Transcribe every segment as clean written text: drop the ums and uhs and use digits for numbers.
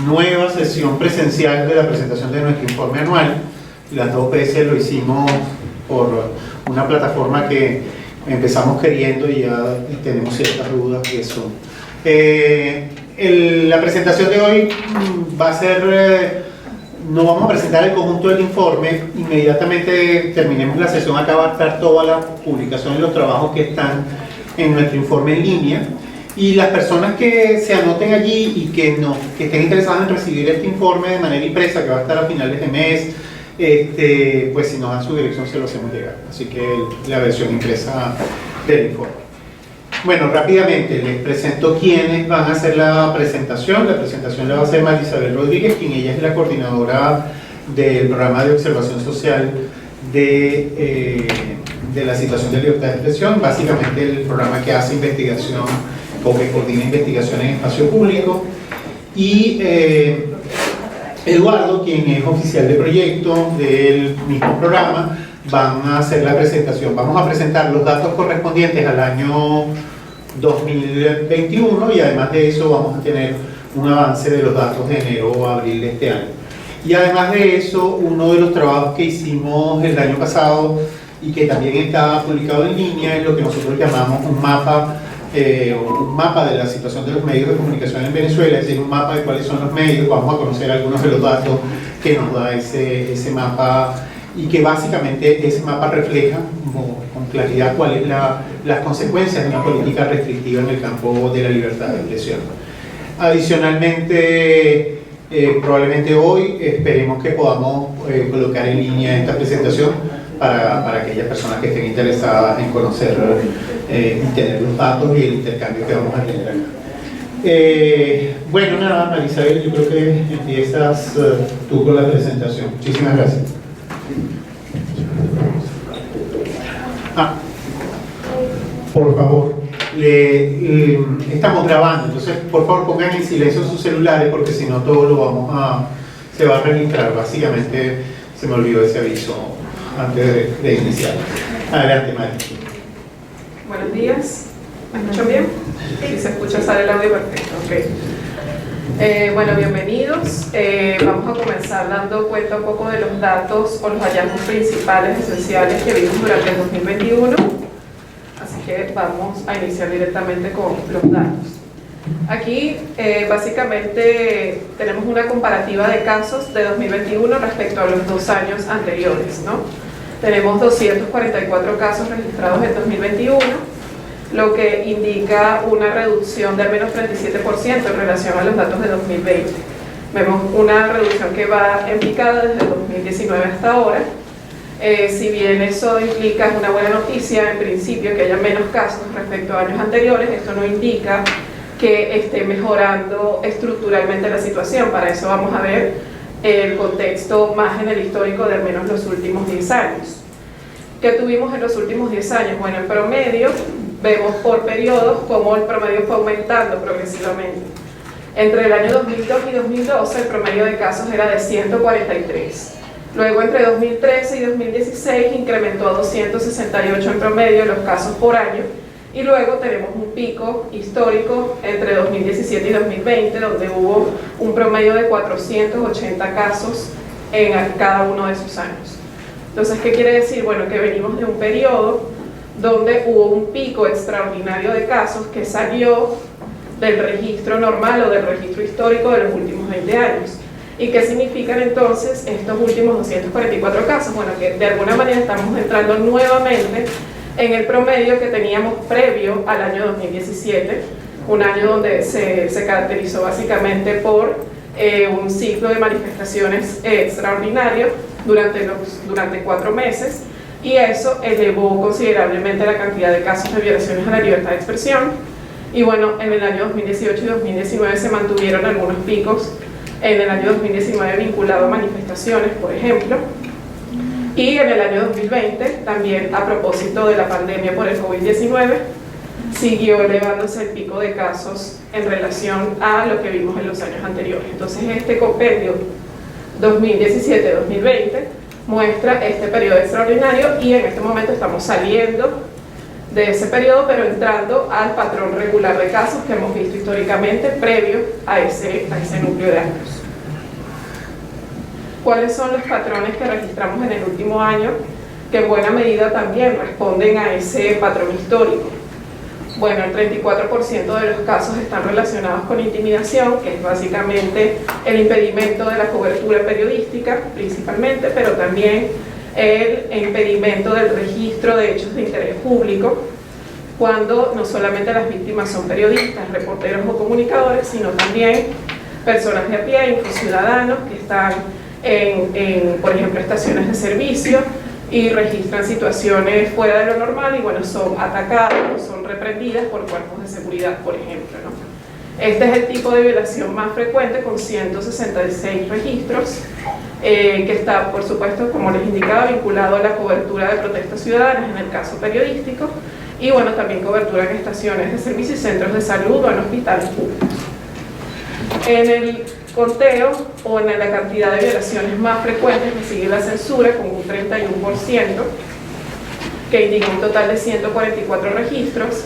nueva sesión presencial de la presentación de nuestro informe anual. Las dos veces lo hicimos por una plataforma que empezamos queriendo y ya tenemos ciertas dudas de eso. La presentación de hoy va a ser, no vamos a presentar el conjunto del informe, inmediatamente terminemos la sesión, acá va a estar toda la publicación de los trabajos que están en nuestro informe en línea, y las personas que se anoten allí y que estén interesadas en recibir este informe de manera impresa, que va a estar a finales de mes, pues si nos dan su dirección se lo hacemos llegar, así que la versión impresa del informe. Bueno, rápidamente les presento quiénes van a hacer la presentación. La presentación la va a hacer María Isabel Rodríguez, quien ella es la coordinadora del programa de observación social de la situación de libertad de expresión, básicamente el programa que hace investigación o que coordina investigación en espacio público, y Eduardo, quien es oficial de proyecto del mismo programa, van a hacer la presentación. Vamos a presentar los datos correspondientes al año 2021 y además de eso vamos a tener un avance de los datos de enero a abril de este año. Y además de eso, uno de los trabajos que hicimos el año pasado y que también está publicado en línea es lo que nosotros llamamos un mapa de la situación de los medios de comunicación en Venezuela, es decir, un mapa de cuáles son los medios. Vamos a conocer algunos de los datos que nos da ese mapa, y que básicamente ese mapa refleja con claridad cuáles son las consecuencias de una política restrictiva en el campo de la libertad de expresión. Adicionalmente, probablemente hoy esperemos que podamos colocar en línea esta presentación para aquellas personas que estén interesadas en conocer y tener los datos y el intercambio que vamos a tener acá. Bueno, nada, María Isabel, yo creo que empiezas tú con la presentación. Muchísimas gracias. Por favor, estamos grabando, entonces por favor pongan en silencio sus celulares porque si no todo lo se va a registrar. Básicamente se me olvidó ese aviso antes de iniciar. Adelante, María. Buenos días, ¿me escuchan bien? Si se escucha sale el audio perfecto, ok. Bueno, bienvenidos. Vamos a comenzar dando cuenta un poco de los datos o los hallazgos principales esenciales que vimos durante el 2021. Así que vamos a iniciar directamente con los datos. Aquí básicamente tenemos una comparativa de casos de 2021 respecto a los 2 años anteriores, ¿no? Tenemos 244 casos registrados en 2021, lo que indica una reducción de al menos 37% en relación a los datos de 2020. Vemos una reducción que va en picada desde 2019 hasta ahora. Si bien eso implica una buena noticia, en principio, que haya menos casos respecto a años anteriores, esto no indica que esté mejorando estructuralmente la situación. Para eso vamos a ver el contexto más en el histórico de al menos los últimos 10 años. ¿Qué tuvimos en los últimos 10 años? Bueno, en promedio, vemos por periodos cómo el promedio fue aumentando progresivamente. Entre el año 2002 y 2012, el promedio de casos era de 143. Luego, entre 2013 y 2016, incrementó a 268 en promedio los casos por año. Y luego tenemos un pico histórico entre 2017 y 2020, donde hubo un promedio de 480 casos en cada uno de esos años. Entonces, ¿qué quiere decir? Bueno, que venimos de un periodo donde hubo un pico extraordinario de casos que salió del registro normal o del registro histórico de los últimos 20 años. ¿Y qué significan entonces estos últimos 244 casos? Bueno, que de alguna manera estamos entrando nuevamente en el promedio que teníamos previo al año 2017, un año donde se caracterizó básicamente por un ciclo de manifestaciones extraordinario durante 4 meses, y eso elevó considerablemente la cantidad de casos de violaciones a la libertad de expresión. Y bueno, en el año 2018 y 2019 se mantuvieron algunos picos, en el año 2019 vinculado a manifestaciones, por ejemplo, y en el año 2020, también a propósito de la pandemia por el COVID-19, siguió elevándose el pico de casos en relación a lo que vimos en los años anteriores. Entonces, este compendio 2017-2020 muestra este periodo extraordinario, y en este momento estamos saliendo de ese periodo, pero entrando al patrón regular de casos que hemos visto históricamente previo a ese núcleo de años. ¿Cuáles son los patrones que registramos en el último año que en buena medida también responden a ese patrón histórico? Bueno, el 34% de los casos están relacionados con intimidación, que es básicamente el impedimento de la cobertura periodística, principalmente, pero también el impedimento del registro de hechos de interés público, cuando no solamente las víctimas son periodistas, reporteros o comunicadores, sino también personas de a pie, ciudadanos que están por ejemplo, estaciones de servicio y registran situaciones fuera de lo normal y bueno, son atacadas o son reprendidas por cuerpos de seguridad, por ejemplo, ¿no? Este es el tipo de violación más frecuente, con 166 registros, que está, por supuesto, como les indicaba, vinculado a la cobertura de protestas ciudadanas en el caso periodístico y bueno, también cobertura en estaciones de servicio y centros de salud o en hospitales públicos. En el conteo o en la cantidad de violaciones más frecuentes que sigue la censura, con un 31%, que indica un total de 144 registros,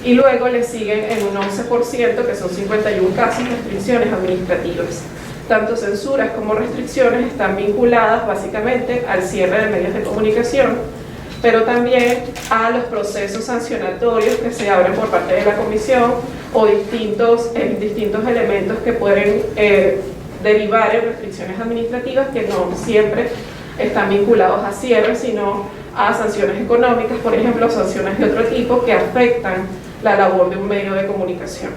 y luego le siguen en un 11%, que son 51 casos, restricciones administrativas. Tanto censuras como restricciones están vinculadas básicamente al cierre de medios de comunicación, pero también a los procesos sancionatorios que se abren por parte de la comisión o distintos elementos que pueden derivar en restricciones administrativas que no siempre están vinculados a cierre, sino a sanciones económicas, por ejemplo, sanciones de otro tipo que afectan la labor de un medio de comunicación.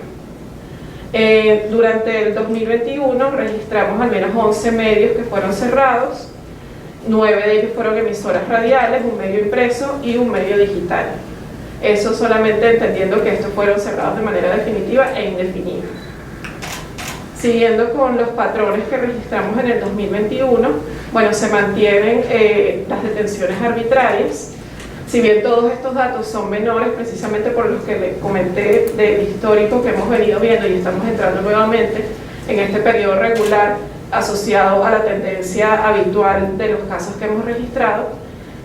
Durante el 2021 registramos al menos 11 medios que fueron cerrados, 9 de ellos fueron emisoras radiales, un medio impreso y un medio digital. Eso solamente entendiendo que estos fueron cerrados de manera definitiva e indefinida. Siguiendo con los patrones que registramos en el 2021, bueno, se mantienen las detenciones arbitrarias. Si bien todos estos datos son menores, precisamente por los que les comenté del histórico que hemos venido viendo y estamos entrando nuevamente en este periodo regular asociado a la tendencia habitual de los casos que hemos registrado,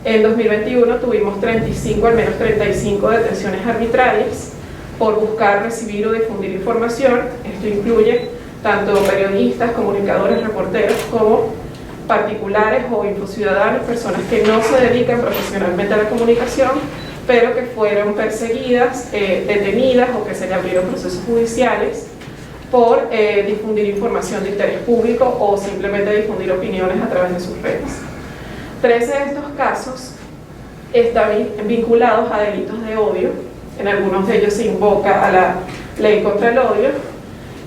en 2021 tuvimos al menos 35 detenciones arbitrarias por buscar, recibir o difundir información. Esto incluye tanto periodistas, comunicadores, reporteros, como particulares o infociudadanos, personas que no se dedican profesionalmente a la comunicación, pero que fueron perseguidas, detenidas o que se le abrieron procesos judiciales por difundir información de interés público o simplemente difundir opiniones a través de sus redes. 13 de estos casos están vinculados a delitos de odio, en algunos de ellos se invoca a la ley contra el odio,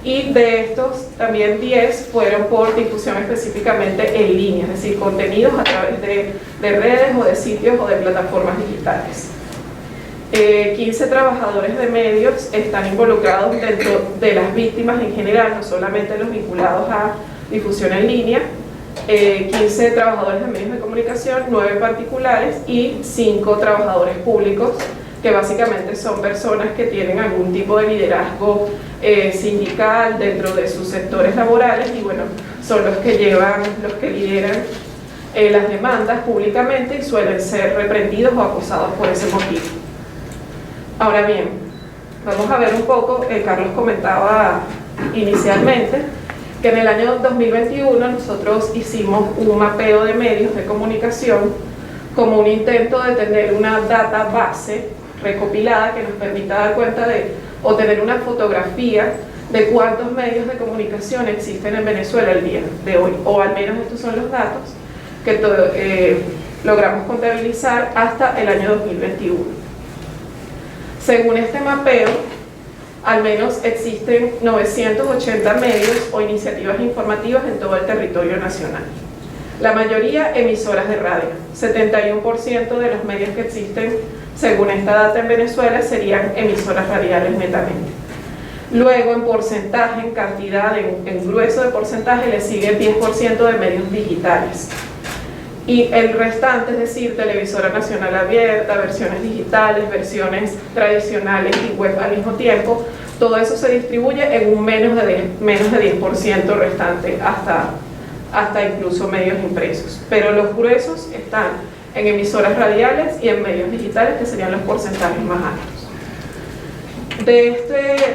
y de estos también 10 fueron por difusión específicamente en línea, es decir, contenidos a través de redes o de sitios o de plataformas digitales. 15 trabajadores de medios están involucrados dentro de las víctimas en general, no solamente los vinculados a difusión en línea. 15 trabajadores de medios de comunicación, 9 particulares y 5 trabajadores públicos, que básicamente son personas que tienen algún tipo de liderazgo sindical dentro de sus sectores laborales y bueno, son los que lideran las demandas públicamente y suelen ser reprendidos o acosados por ese motivo. Ahora bien, vamos a ver un poco, Carlos comentaba inicialmente que en el año 2021 nosotros hicimos un mapeo de medios de comunicación como un intento de tener una data base recopilada que nos permita dar cuenta o tener una fotografía de cuántos medios de comunicación existen en Venezuela el día de hoy, o al menos estos son los datos que logramos contabilizar hasta el año 2021. Según este mapeo, al menos existen 980 medios o iniciativas informativas en todo el territorio nacional. La mayoría emisoras de radio. 71% de los medios que existen, según esta data en Venezuela, serían emisoras radiales netamente. Luego, en porcentaje, en cantidad, en grueso de porcentaje, le sigue el 10% de medios digitales. Y el restante, es decir, televisora nacional abierta, versiones digitales, versiones tradicionales y web al mismo tiempo, todo eso se distribuye en un menos de 10% restante hasta incluso medios impresos. Pero los gruesos están en emisoras radiales y en medios digitales, que serían los porcentajes más altos. De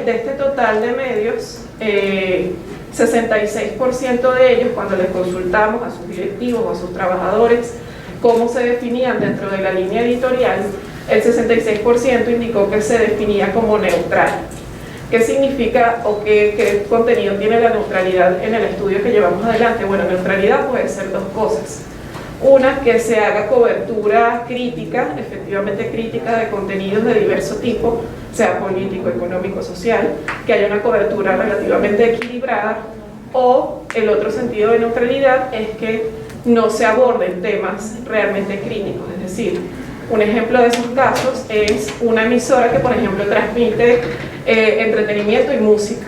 este total de medios, 66% de ellos, cuando les consultamos a sus directivos o a sus trabajadores cómo se definían dentro de la línea editorial, el 66% indicó que se definía como neutral. ¿Qué significa o qué contenido tiene la neutralidad en el estudio que llevamos adelante? Bueno, neutralidad puede ser dos cosas. Una, que se haga cobertura crítica, efectivamente crítica, de contenidos de diverso tipo, sea político, económico, social, que haya una cobertura relativamente equilibrada, o el otro sentido de neutralidad es que no se aborden temas realmente críticos. Es decir, un ejemplo de esos casos es una emisora que, por ejemplo, transmite entretenimiento y música.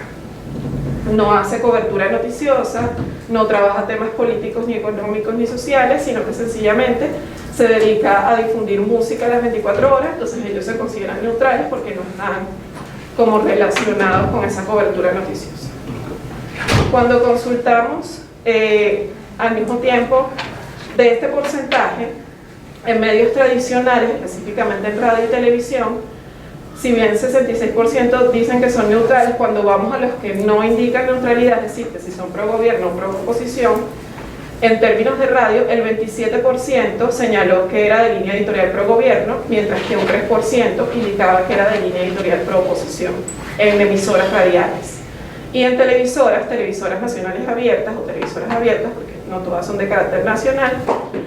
No hace cobertura noticiosa, no trabaja temas políticos, ni económicos, ni sociales, sino que sencillamente se dedica a difundir música a las 24 horas, entonces ellos se consideran neutrales porque no están como relacionados con esa cobertura noticiosa. Cuando consultamos al mismo tiempo de este porcentaje, en medios tradicionales, específicamente en radio y televisión, si bien 66% dicen que son neutrales, cuando vamos a los que no indican neutralidad, es decir, que si son pro gobierno o pro oposición, en términos de radio, el 27% señaló que era de línea editorial pro gobierno, mientras que un 3% indicaba que era de línea editorial pro oposición en emisoras radiales. Y en televisoras nacionales abiertas o televisoras abiertas, porque no todas son de carácter nacional,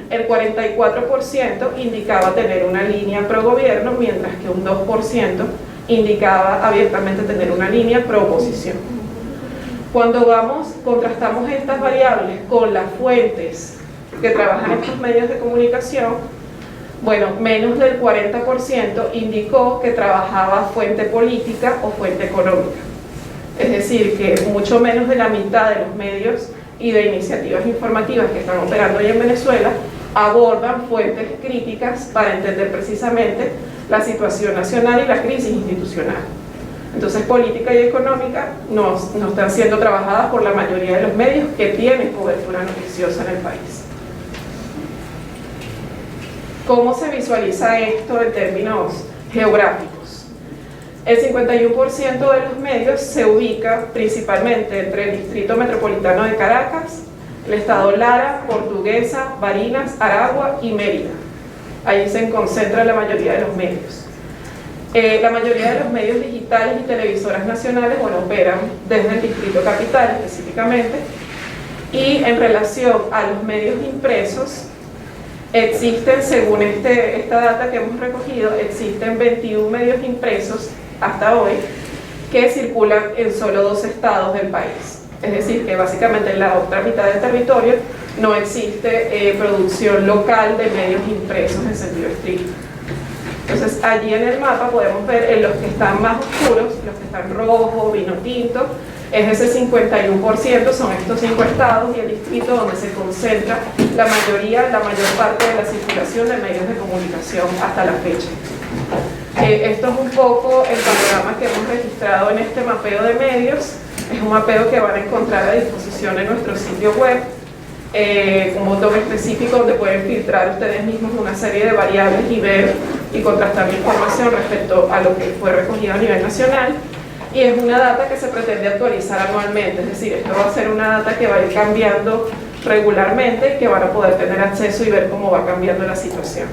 el 44% indicaba tener una línea pro gobierno, mientras que un 2% indicaba abiertamente tener una línea pro oposición. Cuando contrastamos estas variables con las fuentes que trabajan estos medios de comunicación, bueno, menos del 40% indicó que trabajaba fuente política o fuente económica. Es decir, que mucho menos de la mitad de los medios y de iniciativas informativas que están operando hoy en Venezuela abordan fuentes críticas para entender precisamente la situación nacional y la crisis institucional. Entonces, política y económica no están siendo trabajadas por la mayoría de los medios que tienen cobertura noticiosa en el país. ¿Cómo se visualiza esto en términos geográficos? El 51% de los medios se ubica principalmente entre el Distrito Metropolitano de Caracas, el Estado Lara, Portuguesa, Barinas, Aragua y Mérida. Ahí se concentra la mayoría de los medios. La mayoría de los medios digitales y televisoras nacionales, bueno, operan desde el Distrito Capital específicamente, y en relación a los medios impresos, existen, según esta data que hemos recogido, existen 21 medios impresos hasta hoy que circulan en solo 2 estados del país. Es decir, que básicamente en la otra mitad del territorio no existe producción local de medios impresos en sentido estricto. Entonces, allí en el mapa podemos ver en los que están más oscuros, los que están rojo, vino tinto, es ese 51%, son estos 5 estados y el distrito donde se concentra la mayor parte de la circulación de medios de comunicación hasta la fecha. Esto es un poco el panorama que hemos registrado en este mapeo de medios. Es un mapeo que van a encontrar a disposición en nuestro sitio web, un botón específico donde pueden filtrar ustedes mismos una serie de variables y ver y contrastar la información respecto a lo que fue recogido a nivel nacional. Y es una data que se pretende actualizar anualmente, es decir, esto va a ser una data que va a ir cambiando regularmente y que van a poder tener acceso y ver cómo va cambiando la situación.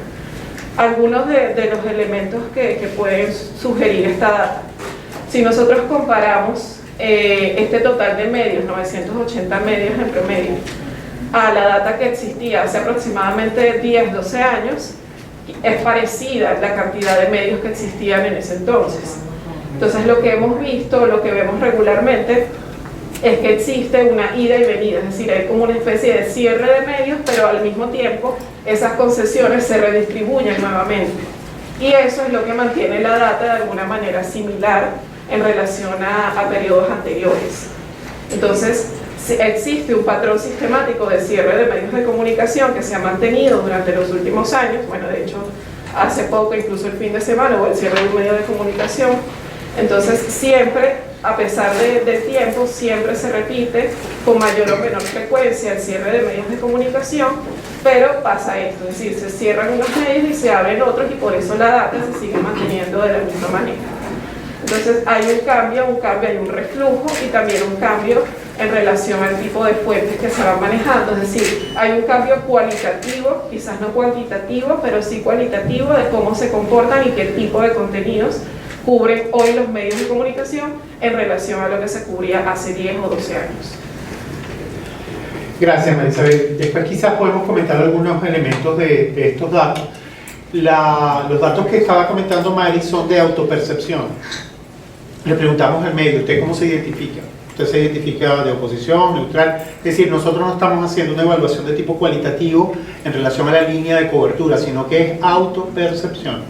Algunos de los elementos que pueden sugerir esta data. Si nosotros comparamos este total de medios, 980 medios en promedio, a la data que existía hace aproximadamente 10-12 años, es parecida la cantidad de medios que existían en ese entonces. Entonces, lo que hemos visto, lo que vemos regularmente, es que existe una ida y venida, es decir, hay como una especie de cierre de medios, pero al mismo tiempo esas concesiones se redistribuyen nuevamente. Y eso es lo que mantiene la data de alguna manera similar en relación a periodos anteriores. Entonces, existe un patrón sistemático de cierre de medios de comunicación que se ha mantenido durante los últimos años. Bueno, de hecho, hace poco, incluso el fin de semana, hubo el cierre de un medio de comunicación. Entonces, siempre, a pesar del tiempo, siempre se repite con mayor o menor frecuencia el cierre de medios de comunicación, pero pasa esto, es decir, se cierran unos medios y se abren otros y por eso la data se sigue manteniendo de la misma manera. Entonces hay un cambio, hay un reflujo y también un cambio en relación al tipo de fuentes que se van manejando, es decir, hay un cambio cualitativo, quizás no cuantitativo, pero sí cualitativo de cómo se comportan y qué tipo de contenidos cubren hoy los medios de comunicación en relación a lo que se cubría hace 10 o 12 años. Gracias, Marisabel. Después quizás podemos comentar algunos elementos de estos datos. Los datos que estaba comentando Mari son de autopercepción. Le preguntamos al medio, ¿usted cómo se identifica? ¿Usted se identifica de oposición, neutral? Es decir, nosotros no estamos haciendo una evaluación de tipo cualitativo en relación a la línea de cobertura, sino que es autopercepción.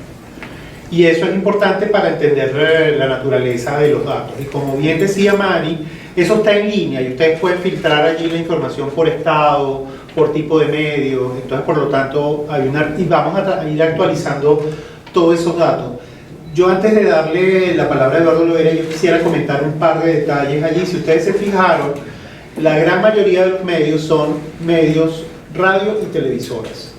Y eso es importante para entender la naturaleza de los datos. Y como bien decía Mari, eso está en línea y ustedes pueden filtrar allí la información por estado, por tipo de medio. Entonces, por lo tanto, y vamos a ir actualizando todos esos datos. Yo antes de darle la palabra a Eduardo Lovera, yo quisiera comentar un par de detalles allí. Si ustedes se fijaron, la gran mayoría de los medios son medios radio y televisoras.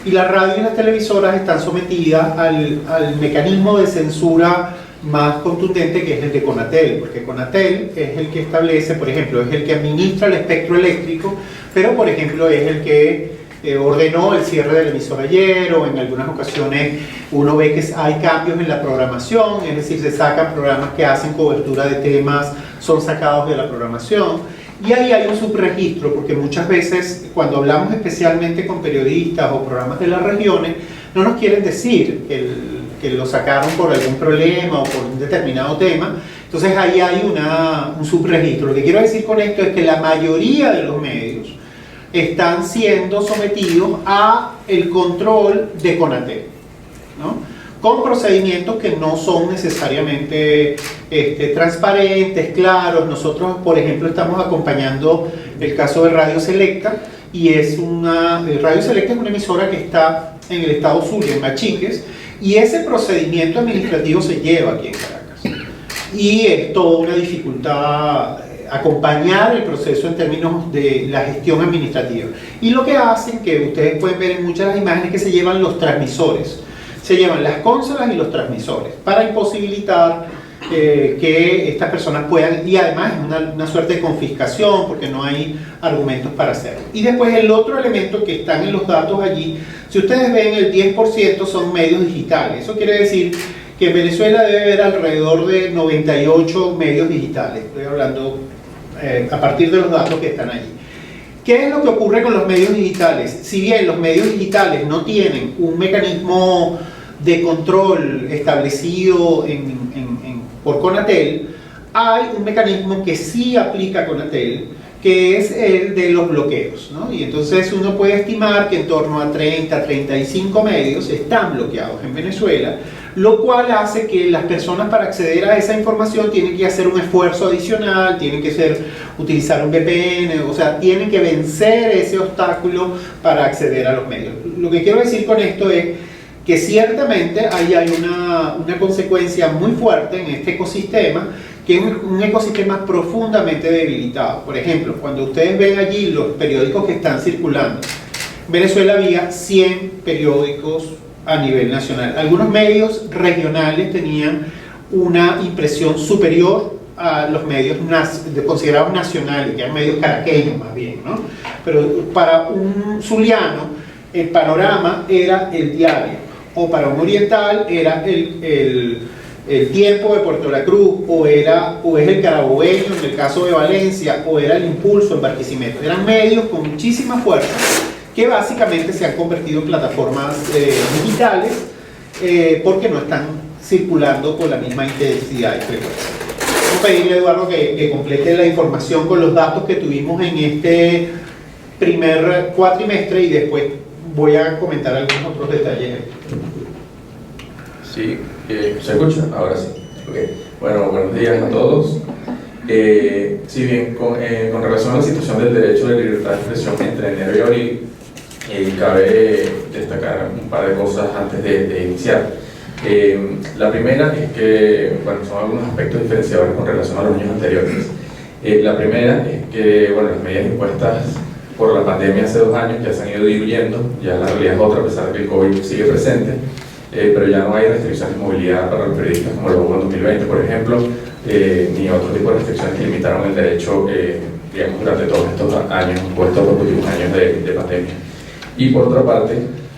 Y la radio y las televisoras están sometidas al mecanismo de censura más contundente, que es el de Conatel, porque Conatel es el que establece, por ejemplo, es el que administra el espectro eléctrico, pero por ejemplo es el que ordenó el cierre del emisor ayer, o en algunas ocasiones uno ve que hay cambios en la programación, es decir, se sacan programas que hacen cobertura de temas, son sacados de la programación, y ahí hay un subregistro, porque muchas veces cuando hablamos especialmente con periodistas o programas de las regiones, no nos quieren decir que lo sacaron por algún problema o por un determinado tema. Entonces ahí hay un subregistro. Lo que quiero decir con esto es que la mayoría de los medios están siendo sometidos a el control de Conatel, ¿no? Con procedimientos que no son necesariamente transparentes, claros. Nosotros, por ejemplo, estamos acompañando el caso de Radio Selecta, y Radio Selecta es una emisora que está en el estado Zulia, en Machiques, y ese procedimiento administrativo se lleva aquí en Caracas. Y es toda una dificultad acompañar el proceso en términos de la gestión administrativa. Y lo que hacen, que ustedes pueden ver en muchas de las imágenes, que se llevan los transmisores. Se llevan las consolas y los transmisores para imposibilitar que estas personas puedan, y además es una suerte de confiscación porque no hay argumentos para hacerlo. Y después el otro elemento que están en los datos allí, si ustedes ven, el 10% son medios digitales. Eso quiere decir que en Venezuela debe haber alrededor de 98 medios digitales. Estoy hablando a partir de los datos que están allí. ¿Qué es lo que ocurre con los medios digitales? Si bien los medios digitales no tienen un mecanismo de control establecido por Conatel, hay un mecanismo que sí aplica Conatel, que es el de los bloqueos, ¿no? Y entonces uno puede estimar que en torno a 30, 35 medios están bloqueados en Venezuela, lo cual hace que las personas, para acceder a esa información, tienen que hacer un esfuerzo adicional, tienen que utilizar un VPN, o sea, tienen que vencer ese obstáculo para acceder a los medios. Lo que quiero decir con esto es que ciertamente ahí hay una consecuencia muy fuerte en este ecosistema, que es un ecosistema profundamente debilitado. Por ejemplo, cuando ustedes ven allí los periódicos que están circulando, en Venezuela había 100 periódicos a nivel nacional. Algunos medios regionales tenían una impresión superior a los medios considerados nacionales, que eran medios caraqueños más bien, ¿no? Pero para un zuliano, el Panorama era el diario, o para un oriental era el Tiempo de Puerto La Cruz, o es el Carabobeño en el caso de Valencia, o era el Impulso en Barquisimeto. Eran medios con muchísima fuerza que básicamente se han convertido en plataformas digitales porque no están circulando con la misma intensidad y frecuencia. Vamos a pedirle a Eduardo que complete la información con los datos que tuvimos en este primer cuatrimestre, y después voy a comentar algunos otros detalles. Sí, ¿se escucha? Ahora sí. Okay. Bueno, buenos días a todos. Si bien con relación a la situación del derecho de libertad de expresión entre enero y abril, cabe destacar un par de cosas antes de iniciar. La primera es que, bueno, son algunos aspectos diferenciadores con relación a los años anteriores. La primera es que, bueno, las medidas impuestas por la pandemia hace 2 años ya se han ido diluyendo, ya la realidad es otra a pesar de que el COVID sigue presente, pero ya no hay restricciones de movilidad para los periodistas como lo hubo en 2020, por ejemplo, ni otro tipo de restricciones que limitaron el derecho, digamos, durante todos estos años, o estos 2 últimos años de pandemia. Y por otra parte,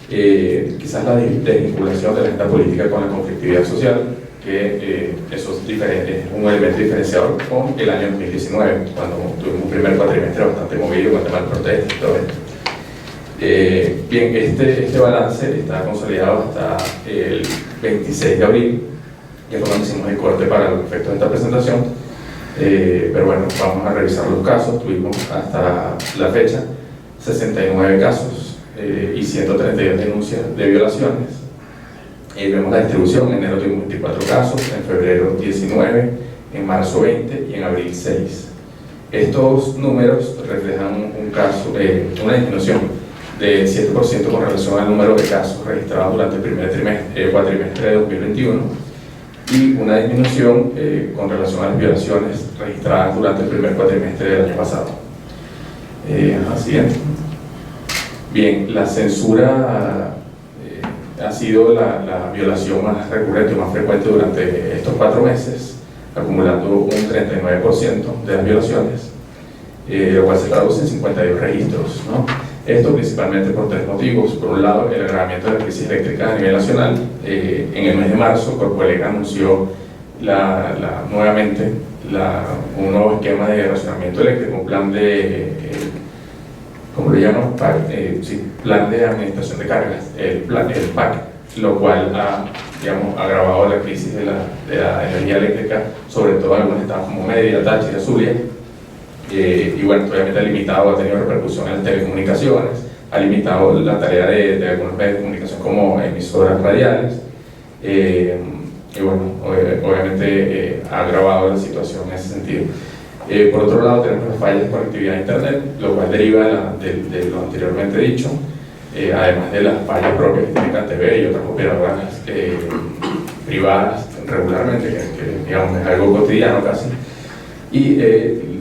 quizás la desvinculación de la agenda política con la conflictividad social, que eso es un elemento diferenciador con el año 2019, cuando tuvimos un primer cuatrimestre bastante movido con temas de protestas y todo esto. Bien, este balance está consolidado hasta el 26 de abril, que fue cuando hicimos el corte para los efectos de esta presentación, pero bueno, vamos a revisar los casos. Tuvimos hasta la fecha 69 casos y 132 denuncias de violaciones. Vemos la distribución: en enero tuvimos 24 casos, en febrero 19, en marzo 20 y en abril 6. Estos números reflejan una disminución del 7% con relación al número de casos registrados durante el primer cuatrimestre de 2021 y una disminución con relación a las violaciones registradas durante el primer cuatrimestre del año pasado. Siguiente. Bien, la censura ha sido la violación más recurrente y más frecuente durante estos 4 meses, acumulando un 39% de las violaciones, lo cual se traduce en 52 registros, ¿no? Esto principalmente por 3 motivos. Por un lado, el agravamiento de la crisis eléctrica a nivel nacional. En el mes de marzo, Corpoelec anunció nuevamente un nuevo esquema de racionamiento eléctrico, un plan de, ¿cómo le llaman? Plan de administración de cargas, el PAC, lo cual ha agravado la crisis de la energía eléctrica, sobre todo en algunos estados como Mérida, Táchira, Zulia. Y bueno, obviamente ha limitado, ha tenido repercusión en las telecomunicaciones, ha limitado la tarea de algunos medios de comunicación como emisoras radiales, y bueno, obviamente ha agravado la situación en ese sentido. Por otro lado, tenemos las fallas de conectividad a Internet, lo cual deriva de lo anteriormente dicho, además de las fallas propias que tiene CanTV y otras operadoras privadas regularmente, que digamos es algo cotidiano casi. Y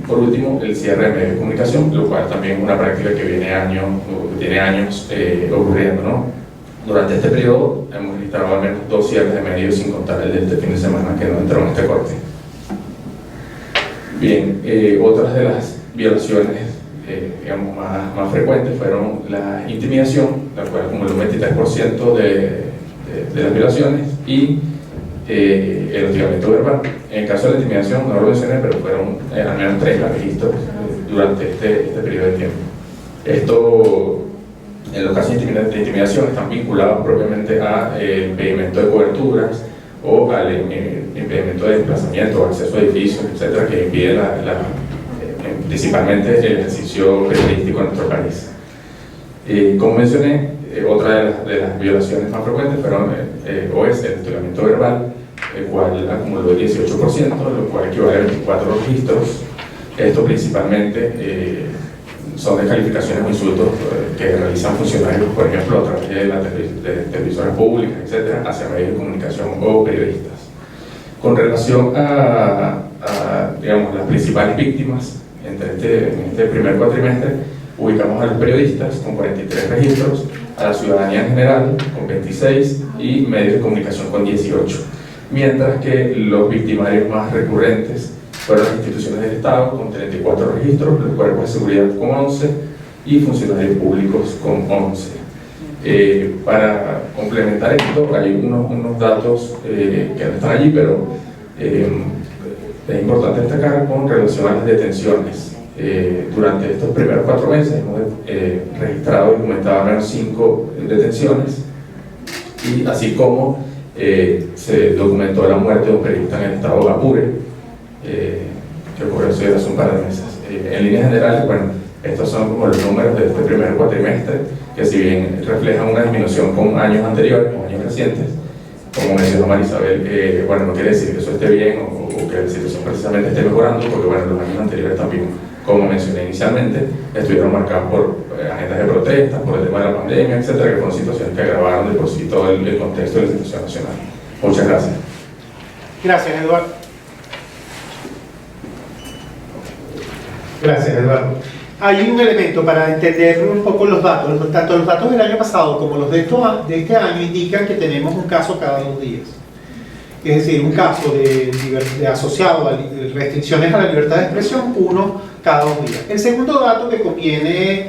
por último, el cierre de medios de comunicación, lo cual también es una práctica que tiene años ocurriendo, ¿no? Durante este periodo hemos registrado al menos 2 cierres de medios, sin contar el de este fin de semana que no entró en este corte. Bien, otras de las violaciones digamos, más frecuentes fueron la intimidación, la cual acumuló un 23% de las violaciones, y el hostigamiento verbal. En el caso de la intimidación, no lo mencioné, pero fueron al menos 3 registros durante este periodo de tiempo. Esto, en los casos de intimidación, están vinculados propiamente al impedimento de coberturas o al impedimento de desplazamiento o acceso a edificios, etcétera, que impide principalmente el ejercicio periodístico en nuestro país. Como mencioné, otra de las violaciones más frecuentes fueron es el hostigamiento verbal, el cual acumuló el 18%, lo cual equivale a 24 registros. Esto principalmente son descalificaciones o insultos que realizan funcionarios, por ejemplo, a través de televisoras públicas, etcétera, hacia medios de comunicación o periodistas. Con relación a digamos, las principales víctimas en este primer cuatrimestre, ubicamos a los periodistas con 43 registros, a la ciudadanía en general con 26 y medios de comunicación con 18, mientras que los victimarios más recurrentes fueron las instituciones del Estado con 34 registros, los cuerpos de seguridad con 11 y funcionarios públicos con 11. Para complementar esto, hay unos datos que no están allí, pero es importante destacar con relación a las detenciones. Durante estos primeros 4 meses hemos registrado y documentado al menos 5 detenciones, y así como se documentó la muerte de un periodista en el estado de Apure, que ocurrió hace un par de meses. En líneas generales, bueno, estos son como los números de este primer cuatrimestre, que si bien reflejan una disminución con años anteriores, con años recientes, como mencionó Marisabel, bueno, no quiere decir que eso esté bien o que la situación precisamente esté mejorando, porque bueno, los años anteriores también, como mencioné inicialmente, estuvieron marcados por agendas de protestas, por el tema de la pandemia, etcétera, que fueron situaciones que agravaron de por sí todo el contexto de la situación nacional. Muchas gracias. Gracias, Eduardo. Gracias, Eduardo. hay un elemento para entender un poco los datos. Tanto los datos del año pasado como los de este año indican que tenemos un caso cada 2 días. Es decir, un caso de asociado a restricciones a la libertad de expresión, uno cada 2 días. El segundo dato que conviene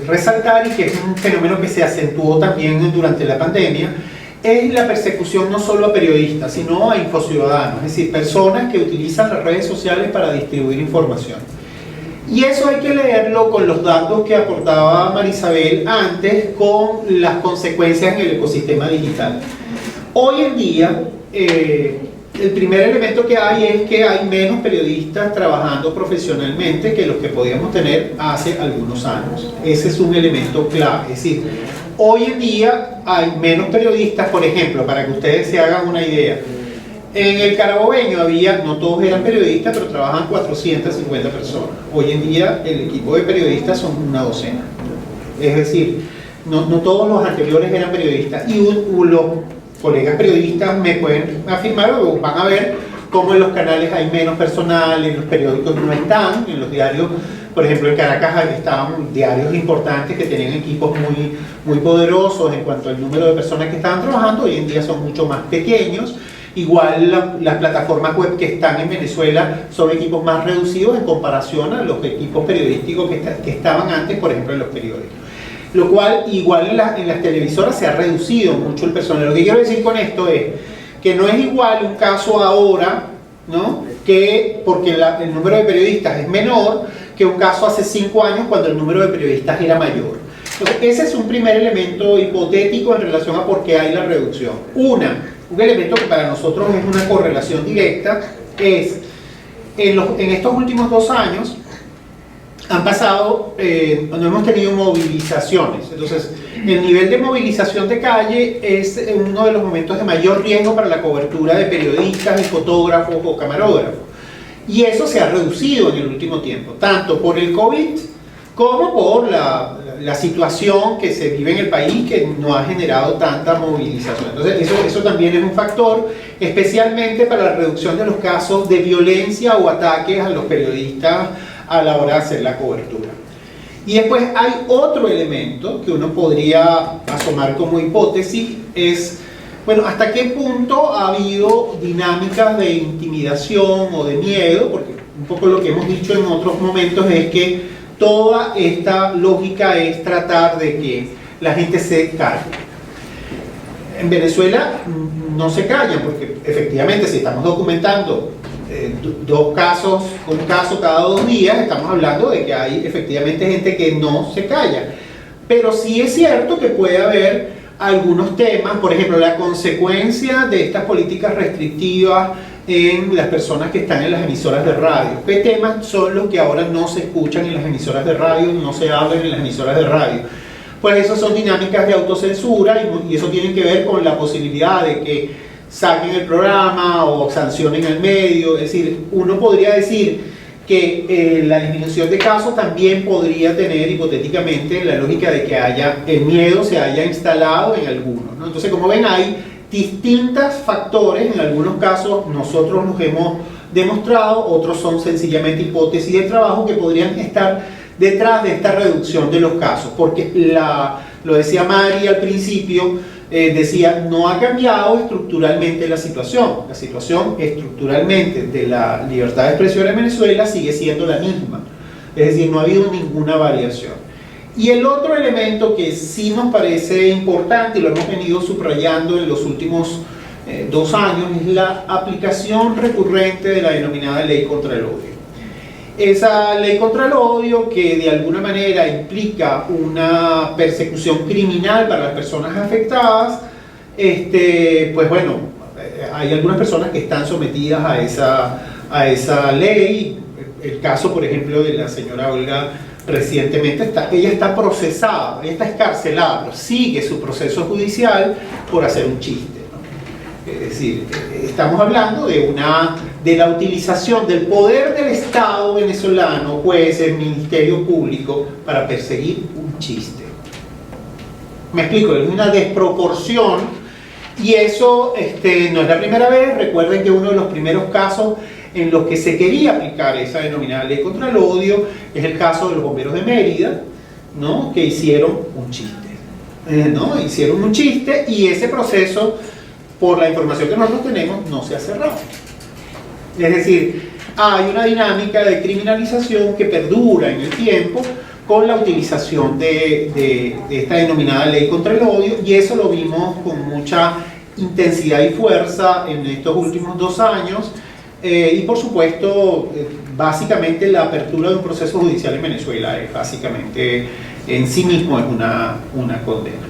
resaltar, y que es un fenómeno que se acentuó también durante la pandemia, es la persecución no solo a periodistas, sino a infociudadanos, es decir, personas que utilizan las redes sociales para distribuir información. Y eso hay que leerlo con los datos que aportaba Marisabel antes, con las consecuencias en el ecosistema digital. Hoy en día, el primer elemento que hay es que hay menos periodistas trabajando profesionalmente que los que podíamos tener hace algunos años. Ese es un elemento clave. Es decir, hoy en día hay menos periodistas, por ejemplo, para que ustedes se hagan una idea. En el Carabobeño había, no todos eran periodistas, pero trabajan 450 personas. Hoy en día el equipo de periodistas son una docena. Es decir, no todos los anteriores eran periodistas. Y los colegas periodistas me pueden afirmar o van a ver cómo en los canales hay menos personal, en los periódicos no están, en los diarios, por ejemplo en Caracas estaban diarios importantes que tenían equipos muy poderosos en cuanto al número de personas que estaban trabajando, hoy en día son mucho más pequeños. Igual las plataformas web que están en Venezuela son equipos más reducidos en comparación a los equipos periodísticos que estaban antes, por ejemplo en los periódicos. Lo cual, igual en las televisoras se ha reducido mucho el personal. Lo que quiero decir con esto es que no es igual un caso ahora, ¿no?, que porque el número de periodistas es menor, que un caso hace 5 años cuando el número de periodistas era mayor. Entonces, ese es un primer elemento hipotético en relación a por qué hay la reducción. Un elemento que para nosotros es una correlación directa es, en estos últimos 2 años, han pasado, no hemos tenido movilizaciones. Entonces, el nivel de movilización de calle es uno de los momentos de mayor riesgo para la cobertura de periodistas y fotógrafos o camarógrafos. Y eso se ha reducido en el último tiempo, tanto por el COVID como por la situación que se vive en el país, que no ha generado tanta movilización. Entonces, eso también es un factor, especialmente para la reducción de los casos de violencia o ataques a los periodistas a la hora de hacer la cobertura. Y después hay otro elemento que uno podría asomar como hipótesis, es, bueno, ¿hasta qué punto ha habido dinámicas de intimidación o de miedo? Porque un poco lo que hemos dicho en otros momentos es que toda esta lógica es tratar de que la gente se calle. En Venezuela no se callan, porque efectivamente si estamos documentando un caso cada 2 días, estamos hablando de que hay efectivamente gente que no se calla. Pero sí es cierto que puede haber algunos temas, por ejemplo, la consecuencia de estas políticas restrictivas en las personas que están en las emisoras de radio. ¿Qué temas son los que ahora no se escuchan en las emisoras de radio, no se hablan en las emisoras de radio? Pues eso son dinámicas de autocensura y eso tiene que ver con la posibilidad de que saquen el programa o sancionen el medio. Es decir, uno podría decir que la disminución de casos también podría tener hipotéticamente la lógica de que el miedo se haya instalado en algunos, ¿no? Entonces, como ven, hay distintos factores. En algunos casos nosotros los hemos demostrado, otros son sencillamente hipótesis de trabajo que podrían estar detrás de esta reducción de los casos, porque lo decía Mari al principio, decía, no ha cambiado estructuralmente la situación estructuralmente de la libertad de expresión en Venezuela sigue siendo la misma, es decir, no ha habido ninguna variación. Y el otro elemento que sí nos parece importante y lo hemos venido subrayando en los últimos 2 años es la aplicación recurrente de la denominada ley contra el odio. Esa ley contra el odio, que de alguna manera implica una persecución criminal para las personas afectadas, pues bueno, hay algunas personas que están sometidas a esa ley. El caso, por ejemplo, de la señora Olga recientemente, ella está procesada, ella está escarcelada, pero sigue su proceso judicial por hacer un chiste, ¿no? Es decir, estamos hablando de la utilización del poder del Estado venezolano, jueces, Ministerio Público, para perseguir un chiste. Me explico, es una desproporción, y eso no es la primera vez. Recuerden que uno de los primeros casos en los que se quería aplicar esa denominada ley contra el odio. Es el caso de los bomberos de Mérida, ¿no? Que hicieron un chiste, ¿no? Hicieron un chiste y ese proceso, por la información que nosotros tenemos, no se ha cerrado. Es decir, hay una dinámica de criminalización que perdura en el tiempo con la utilización de esta denominada ley contra el odio, y eso lo vimos con mucha intensidad y fuerza en estos últimos 2 años, y por supuesto, básicamente la apertura de un proceso judicial en Venezuela es básicamente en sí mismo es una condena.